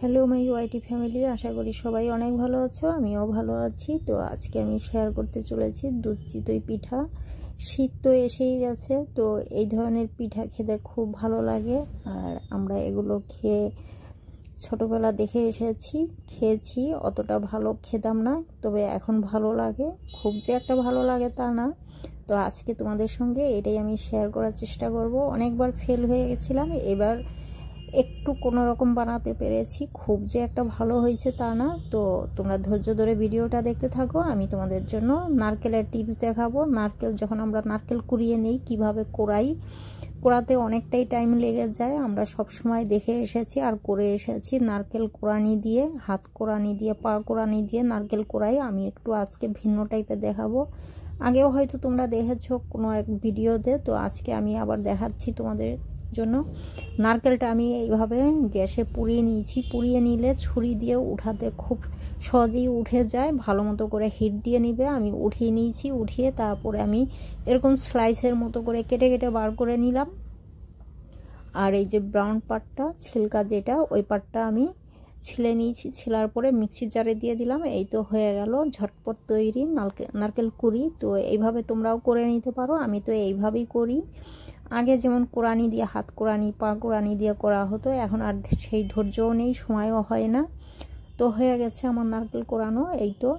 Hello my YT family, আশা করি সবাই অনেক ভালো আছো। আমিও ভালো আছি। তো আজকে আমি শেয়ার করতে চলেছি দুধ চিতই পিঠা। শীত তো এসেই গেছে, তো এই ধরনের পিঠা খেতে খুব ভালো লাগে। আর আমরা এগুলো খেয়ে ছোটোবেলা দেখে এসেছি, খেয়েছি। অতটা ভালো খেতাম না, তবে এখন ভালো লাগে। খুব যে একটা ভালো লাগে তা না। তো আজকে তোমাদের সঙ্গে এটাই আমি শেয়ার করার চেষ্টা করব। অনেকবার ফেল হয়ে গেছিলাম, এবার একটু কোনো রকম বানাতে পেরেছি। খুব যে একটা ভালো হয়েছে তা না। তো তোমরা ধৈর্য ধরে ভিডিওটা দেখতে থাকো। আমি তোমাদের জন্য নারকেলের টিপস দেখাবো। নারকেল যখন আমরা নারকেল কুড়িয়ে নিই, কিভাবে কোড়াতে অনেকটাই টাইম লেগে যায়। আমরা সব সময় দেখে এসেছি আর করে এসেছি নারকেল কোড়ানি দিয়ে, হাত কোড়ানি দিয়ে, পা কোড়ানি দিয়ে নারকেল কোড়াই। আমি একটু আজকে ভিন্ন টাইপের দেখাবো। আগেও হয়তো তোমরা দেখেছো কোনো এক ভিডিওতে, তো আজকে আমি আবার দেখাচ্ছি তোমাদের জন্য। নারকেলটা আমি এইভাবে গ্যাসে পুড়িয়ে নিয়েছি। পুড়িয়ে নিলে ছুরি দিয়ে উঠাতে খুব সহজেই উঠে যায়। ভালো মতো করে হিট দিয়ে নিবে। আমি উঠিয়ে নিয়েছি। উঠিয়ে তারপরে আমি এরকম স্লাইসের মতো করে কেটে কেটে বার করে নিলাম। আর এই যে ব্রাউন পার্টটা, ছিলকা যেটা, ওই পার্টটা আমি ছিলে নিয়েছি। ছিলার পরে মিক্সি জারে দিয়ে দিলাম। এই তো হয়ে গেল ঝটপট তৈরি নারকেল কুড়ি। তো এইভাবে তোমরাও করে নিতে পারো। আমি তো এইভাবেই করি। আগে যেমন কোড়ানি দিয়ে, হাত কোড়ানি, পা কোড়ানি দিয়ে করা হতো, এখন আর সেই ধৈর্যও নেই, সময়ও হয় না। তো হয়ে গেছে আমার নারকেল কোড়ানো। এই তো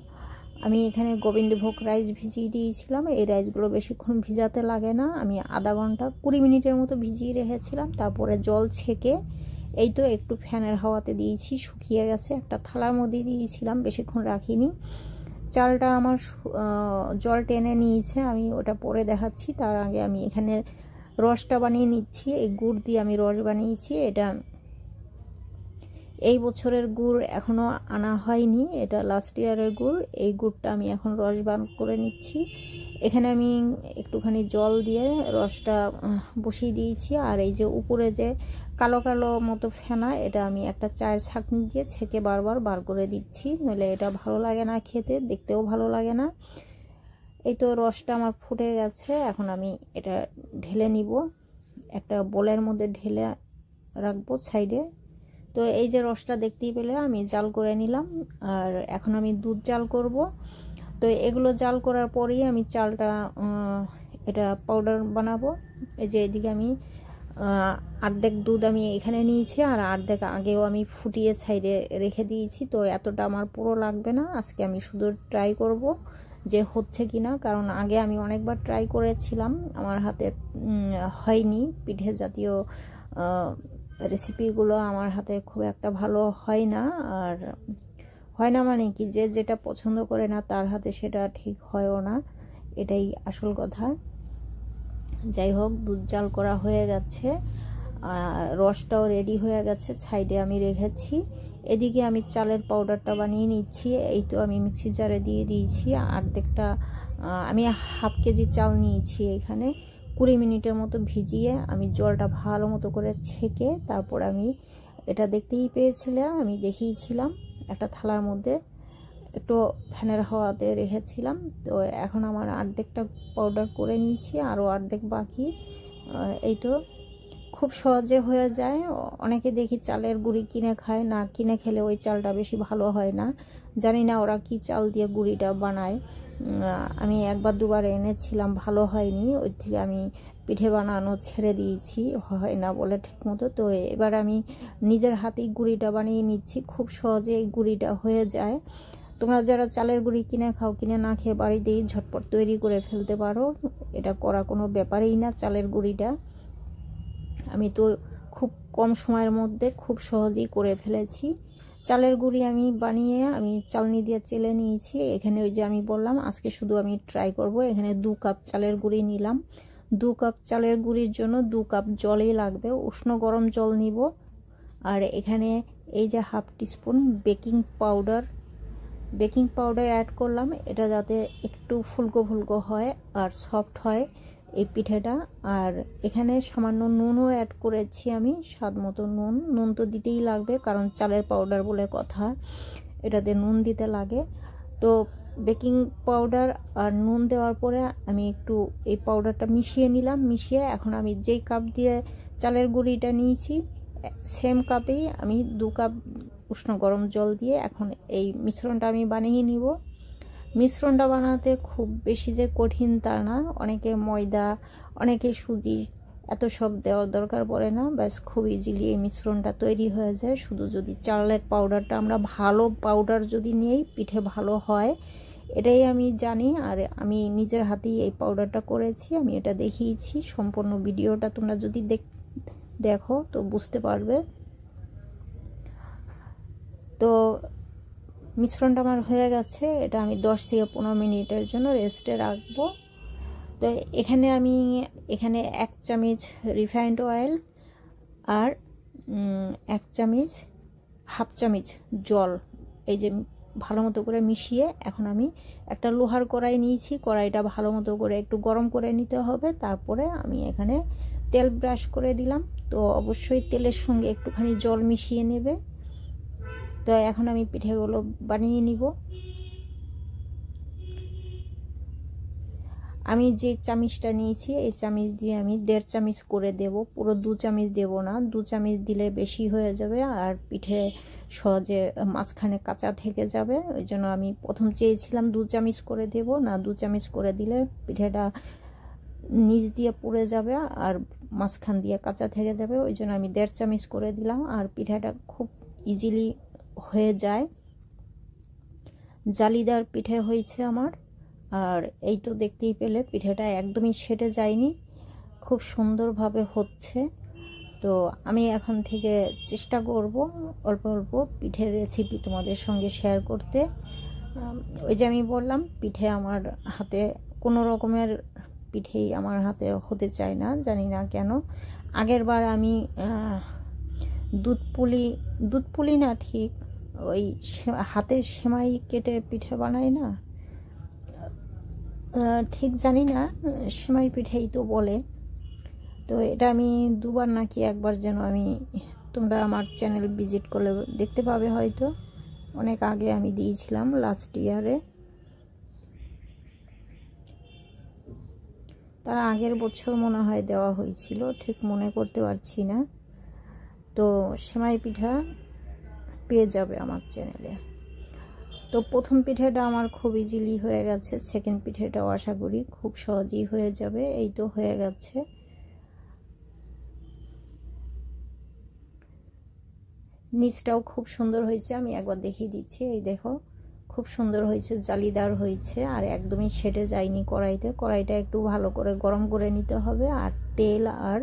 আমি এখানে গোবিন্দভোগ রাইস ভিজিয়ে দিয়েছিলাম। এই রাইসগুলো বেশিক্ষণ ভিজাতে লাগে না। আমি আধা ঘন্টা 20 মিনিটের মতো ভিজিয়ে রেখেছিলাম। তারপরে জল ছেঁকে এই তো একটু ফ্যানের হাওয়াতে দিয়েছি, শুকিয়ে গেছে। একটা থালার মধ্যে দিয়েছিলাম, বেশিক্ষণ রাখিনি। চালটা আমার জল টেনে নিয়েছে, আমি ওটা পরে দেখাচ্ছি। তার আগে আমি এখানে রসটা বানিয়ে নিচ্ছি। এই গুড় দিয়ে আমি রস বানিয়েছি। এটা এই বছরের গুড় এখনো আনা হয়নি, এটা লাস্ট ইয়ারের গুড়। এই গুড়টা আমি এখন রস বান করে নিচ্ছি। এখানে আমি একটুখানি জল দিয়ে রসটা বসিয়ে দিয়েছি। আর এই যে উপরে যে কালো কালো মতো ফেনা, এটা আমি একটা চায়ের ছাঁকনি দিয়ে ছেঁকে বারবার বার করে দিচ্ছি, নইলে এটা ভালো লাগে না খেতে, দেখতেও ভালো লাগে না। এই তো রসটা আমার ফুটে গেছে। এখন আমি এটা ঢেলে নিব, একটা বোলের মধ্যে ঢেলে রাখবো সাইডে। তো এই যে রসটা দেখতেই পেলে আমি জাল করে নিলাম। আর এখন আমি দুধ জাল করব। তো এগুলো জাল করার পরেই আমি চালটা এটা পাউডার বানাবো। এই যে এদিকে আমি অর্ধেক দুধ আমি এখানে নিয়েছি, আর অর্ধেক আগেও আমি ফুটিয়ে সাইডে রেখে দিয়েছি। তো এতটা আমার পুরো লাগবে না। আজকে আমি শুধু ট্রাই করব যে হচ্ছে কি না, কারণ আগে আমি অনেকবার ট্রাই করেছিলাম, আমার হাতে হয়নি। পিঠে জাতীয় রেসিপিগুলো আমার হাতে খুব একটা ভালো হয় না। আর হয় না মানে কি, যে যেটা পছন্দ করে না তার হাতে সেটা ঠিক হয়ও না, এটাই আসল কথা। যাই হোক, দুধ জাল করা হয়ে গেছে, রসটাও রেডি হয়ে গেছে, সাইডে আমি রেখেছি। এদিকে আমি চালের পাউডারটা বানিয়ে নিচ্ছি। এই তো আমি মিক্সি জারে দিয়ে দিয়েছি। অর্ধেকটা আমি হাফ কেজি চাল নিয়েছি। এখানে 20 মিনিটের মতো ভিজিয়ে আমি জলটা ভালো মতো করে ছেঁকে তারপর আমি এটা দেখতেই পেয়েছিলাম, আমি দেখিয়েছিলাম একটা থালার মধ্যে একটু ফ্যানের হাওয়াতে রেখেছিলাম। তো এখন আমার অর্ধেকটা পাউডার করে নিয়েছি, আরও অর্ধেক বাকি। এই তো খুব সহজে হয়ে যায়। অনেকে দেখি চালের গুঁড়ি কিনে খায়, না কিনে খেলে ওই চালটা বেশি ভালো হয় না। জানি না ওরা কি চাল দিয়ে গুঁড়িটা বানায়। আমি একবার দুবার এনেছিলাম, ভালো হয়নি। ওই থেকে আমি পিঠে বানানো ছেড়ে দিয়েছি, হয় না বলে ঠিক মতো। তো এবার আমি নিজের হাতেই গুঁড়িটা বানিয়ে নিচ্ছি। খুব সহজে এই গুঁড়িটা হয়ে যায়। তোমরা যারা চালের গুঁড়ি কিনে খাও, কিনে না খেয়ে বাড়িতেই ঝটপট তৈরি করে ফেলতে পারো। এটা করা কোনো ব্যাপারই না। চালের গুঁড়িটা আমি তো খুব কম সময়ের মধ্যে খুব সহজেই করে ফেলেছি। চালের গুঁড়ি আমি বানিয়ে আমি চালনি দিয়ে চেলে নিয়েছি। এখানে ওই যে আমি বললাম আজকে শুধু আমি ট্রাই করব। এখানে 2 কাপ চালের গুঁড়ি নিলাম। 2 কাপ চালের গুঁড়ির জন্য 2 কাপ জলই লাগবে, উষ্ণ গরম জল নিব। আর এখানে এই যে half teaspoon baking powder add করলাম, এটা যাতে একটু ফুলকো ফুলকো হয় আর সফট হয় এই পিঠেটা। আর এখানে সামান্য নুনও অ্যাড করেছি আমি, স্বাদ মতো নুন তো দিতেই লাগবে, কারণ চালের পাউডার বলে কথা, এটাতে নুন দিতে লাগে। তো বেকিং পাউডার আর নুন দেওয়ার পরে আমি একটু এই পাউডারটা মিশিয়ে নিলাম। মিশিয়ে এখন আমি যেই কাপ দিয়ে চালের গুঁড়িটা নিয়েছি, সেম কাপেই আমি 2 কাপ উষ্ণ গরম জল দিয়ে এখন এই মিশ্রণটা আমি বানিয়ে নিব। মিশ্রণটা বানাতে খুব বেশি যে কঠিন তা না, অনেকে ময়দা, অনেকে সুজি, এত সব দেওয়ার দরকার পড়ে না, ব্যাস খুব ইজিলি এই মিশ্রণটা তৈরি হয়ে যায়। শুধু যদি চালের পাউডারটা আমরা ভালো পাউডার যদি নিই পিঠে ভালো হয়, এটাই আমি জানি। আর আমি নিজের হাতেই এই পাউডারটা করেছি, আমি এটা দেখিয়েছি। সম্পূর্ণ ভিডিওটা তোমরা যদি দেখো তো বুঝতে পারবে। তো মিশ্রণটা আমার হয়ে গেছে, এটা আমি 10 থেকে 15 মিনিটের জন্য রেস্টে রাখবো। তো এখানে 1 চামচ রিফাইন্ড অয়েল আর 1 চামচ, হাফ চামচ জল এই যে ভালো মতো করে মিশিয়ে এখন আমি একটা লোহার কড়াই নিয়েছি। কড়াইটা ভালো মতো করে একটু গরম করে নিতে হবে। তারপরে আমি এখানে তেল ব্রাশ করে দিলাম। তো অবশ্যই তেলের সঙ্গে একটুখানি জল মিশিয়ে নেবে। তো এখন আমি পিঠেগুলো বানিয়ে নিব। আমি যে চামচটা নিয়েছি এই চামচ দিয়ে আমি 1.5 চামচ করে দেব, পুরো 2 চামচ দেব না, 2 চামচ দিলে বেশি হয়ে যাবে আর পিঠে সহজে মাঝখানে কাঁচা থেকে যাবে। ওই জন্য আমি প্রথম চেয়েছিলাম 2 চামচ করে দেব না, 2 চামচ করে দিলে পিঠেটা নিচ দিয়ে পুড়ে যাবে আর মাঝখান দিয়ে কাঁচা থেকে যাবে। ওই জন্য আমি 1.5 চামচ করে দিলাম আর পিঠাটা খুব ইজিলি হয়ে যায়। জালিদার পিঠে হয়েছে আমার। আর এই তো দেখতেই পেলে পিঠেটা একদমই সেটে যায়নি, খুব সুন্দরভাবে হচ্ছে। তো আমি এখন থেকে চেষ্টা করব অল্প অল্প পিঠের রেসিপি তোমাদের সঙ্গে শেয়ার করতে। ওই যে আমি বললাম পিঠে আমার হাতে কোনো রকমের পিঠেই আমার হাতে হতে চায় না, জানি না কেন। আগের বার আমি দুধ পুলি না, ঠিক ওই হাতে সেমাই কেটে পিঠে বানাই না, ঠিক জানি না, সেমাই পিঠেই তো বলে। তো এটা আমি 2 বার নাকি 1 বার যেন আমি, তোমরা আমার চ্যানেল ভিজিট করলে দেখতে পাবে, হয়তো অনেক আগে আমি দিয়েছিলাম, লাস্ট ইয়ারে, তার আগের বছর মনে হয় দেওয়া হয়েছিল, ঠিক মনে করতে পারছি না। তো সেমাই পিঠা পেয়ে যাবে আমার চ্যানেলে। তো প্রথম পিঠেটা আমার খুব ইজিলি হয়ে গেছে, সেকেন্ড পিঠেটাও আশা করি খুব সহজেই হয়ে যাবে। এই তো হয়ে গেছে। নিচটাও খুব সুন্দর হয়েছে, আমি একবার দেখিয়ে দিচ্ছি। এই দেখো খুব সুন্দর হয়েছে, জালিদার হয়েছে আর একদমই সেটে যায়নি কড়াইতে। কড়াইটা একটু ভালো করে গরম করে নিতে হবে আর তেল আর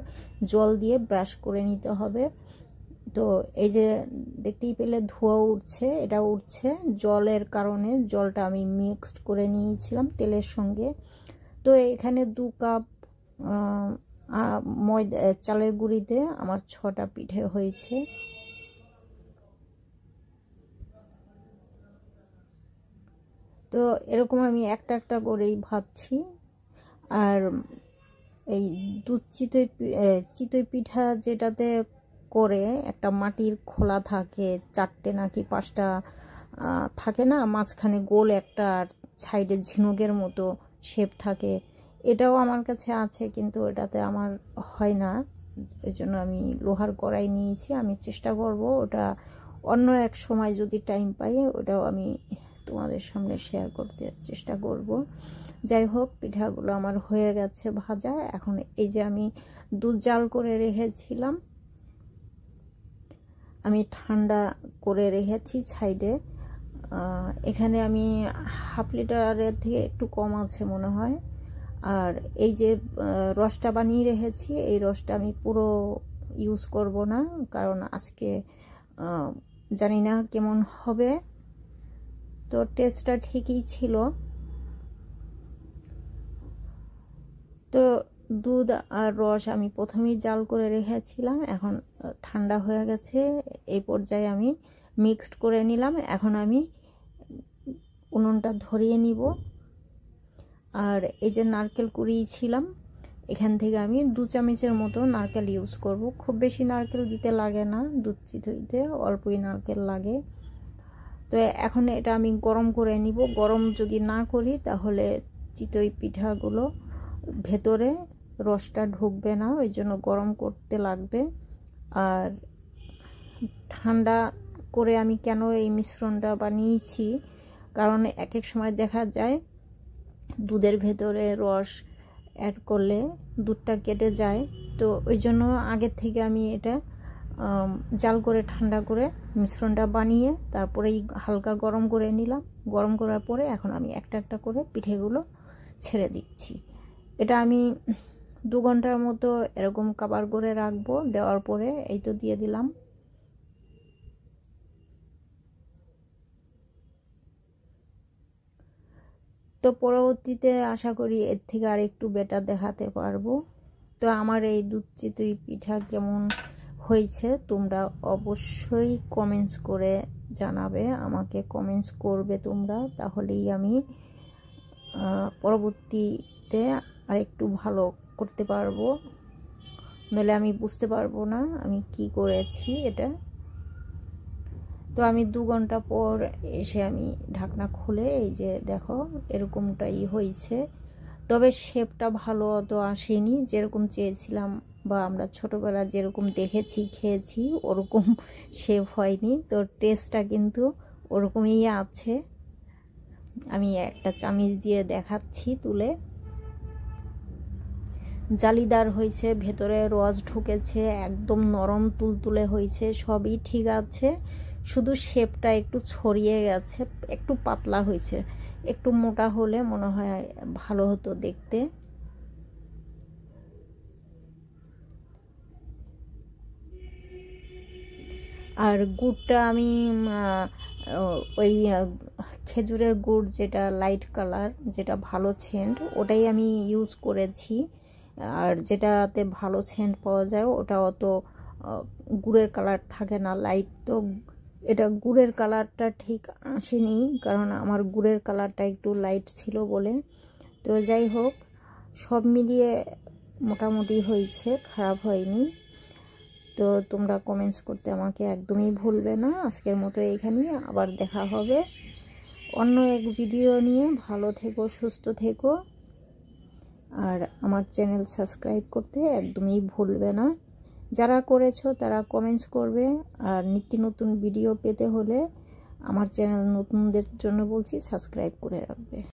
জল দিয়ে ব্রাশ করে নিতে হবে। তো এই যে দেখতেই পেলে ধোঁয়া উঠছে, এটা উঠছে জলের কারণে। জলটা আমি মিক্সড করে নিয়েছিলাম তেলের সঙ্গে। তো এখানে 2 কাপ ময়দা, চালের গুঁড়িতে আমার 6টা পিঠে হয়েছে। তো এরকম আমি একটা একটা করেই ভাবছি। আর এই দুধ চিতই পিঠা যেটাতে করে একটা মাটির খোলা থাকে, 4টে নাকি 5টা থাকে না, মাঝখানে গোল একটা আর সাইডে ঝিনুকের মতো শেপ থাকে, এটাও আমার কাছে আছে, কিন্তু এটাতে আমার হয় না। এই জন্য আমি লোহার কড়াই নিয়েছি। আমি চেষ্টা করব ওটা অন্য এক সময় যদি টাইম পাই ওটাও আমি তোমাদের সামনে শেয়ার করতে চেষ্টা করব। যাই হোক, পিঠাগুলো আমার হয়ে গেছে ভাজা। এখন এই যে আমি দুধ জাল করে রেখেছিলাম, আমি ঠান্ডা করে রেখেছি সাইডে। এখানে আমি হাফ লিটারের থেকে একটু কম আছে মনে হয়। আর এই যে রসটা বানিয়ে রেখেছি, এই রসটা আমি পুরো ইউজ করব না, কারণ আজকে জানি না কেমন হবে। তো টেস্টটা ঠিকই ছিল। তো দুধ আর রস আমি প্রথমেই জাল করে রেখেছিলাম, এখন ঠান্ডা হয়ে গেছে। এই পর্যায়ে আমি মিক্সড করে নিলাম। এখন আমি উনুনটা ধরিয়ে নিব। আর এই যে নারকেল কুড়িয়েছিলাম, এখান থেকে আমি 2 চামচের মতো নারকেল ইউজ করব। খুব বেশি নারকেল দিতে লাগে না, দুধ চিতইতে অল্পই নারকেল লাগে। তো এখন এটা আমি গরম করে নিব। গরম যদি না করি তাহলে চিতই পিঠাগুলো ভেতরে রসটা ঢুকবে না, ওই জন্য গরম করতে লাগবে। আর ঠান্ডা করে আমি কেন এই মিশ্রণটা বানিয়েছি, কারণ এক এক সময় দেখা যায় দুধের ভেতরে রস অ্যাড করলে দুধটা কেটে যায়। তো ওই জন্য আগের থেকে আমি এটা জাল করে ঠান্ডা করে মিশ্রণটা বানিয়ে তারপরেই হালকা গরম করে নিলাম। গরম করার পরে এখন আমি একটা একটা করে পিঠেগুলো ছেড়ে দিচ্ছি। এটা আমি 2 ঘন্টার মতো এরকম কভার করে রাখবো। দেওয়ার পরে এই তো দিয়ে দিলাম। তো পরবর্তীতে আশা করি এর থেকে আর একটু বেটার দেখাতে পারবো। তো আমার এই দুধ চিতই পিঠা কেমন হয়েছে তোমরা অবশ্যই কমেন্টস করে জানাবে, আমাকে কমেন্টস করবে তোমরা, তাহলেই আমি পরবর্তীতে আর একটু ভালো করতে পারবো, নইলে আমি বুঝতে পারবো না আমি কি করেছি এটা। তো আমি 2 ঘন্টা পর এসে আমি ঢাকনা খুলে এই যে দেখো এরকমটাই হয়েছে। তবে শেপটা ভালো অত আসেনি, যেরকম চেয়েছিলাম বা আমরা ছোটোবেলা যেরকম দেখেছি খেয়েছি ওরকম শেপ হয়নি। তো টেস্টটা কিন্তু ওরকমই আছে। আমি একটা চামিচ দিয়ে দেখাচ্ছি তুলে। জালিদার হয়েছে, ভেতরে রস ঢুকেছে, একদম নরম তুলতুলে হয়েছে, সবই ঠিক আছে, শুধু শেপটা একটু ছড়িয়ে গেছে, একটু পাতলা হয়েছে। একটু মোটা হলে মনে হয় ভালো হতো দেখতে। আর গুড়টা আমি ওই খেজুরের গুড় যেটা লাইট কালার, যেটা ভালো সেন্ট, ওটাই আমি ইউজ করেছি। আর যেটাতে ভালো সেন্ট পাওয়া যায় ওটা অত গুড়ের কালার থাকে না, লাইট। তো এটা গুড়ের কালারটা ঠিক আসেনি, কারণ আমার গুড়ের কালারটা একটু লাইট ছিল বলে। তো যাই হোক, সব মিলিয়ে মোটামুটি হয়েছে, খারাপ হয়নি। তো তোমরা কমেন্টস করতে আমাকে একদমই ভুলবে না। আজকের মতো এইখানেই, আবার দেখা হবে অন্য এক ভিডিও নিয়ে। ভালো থেকো, সুস্থ থেকো, আর আমার চ্যানেল সাবস্ক্রাইব করতে একদমই ভুলবে না। যারা করেছো তারা কমেন্টস করবে। আর নিত্য নতুন ভিডিও পেতে হলে আমার চ্যানেল নতুনদের জন্য বলছি সাবস্ক্রাইব করে রাখবে।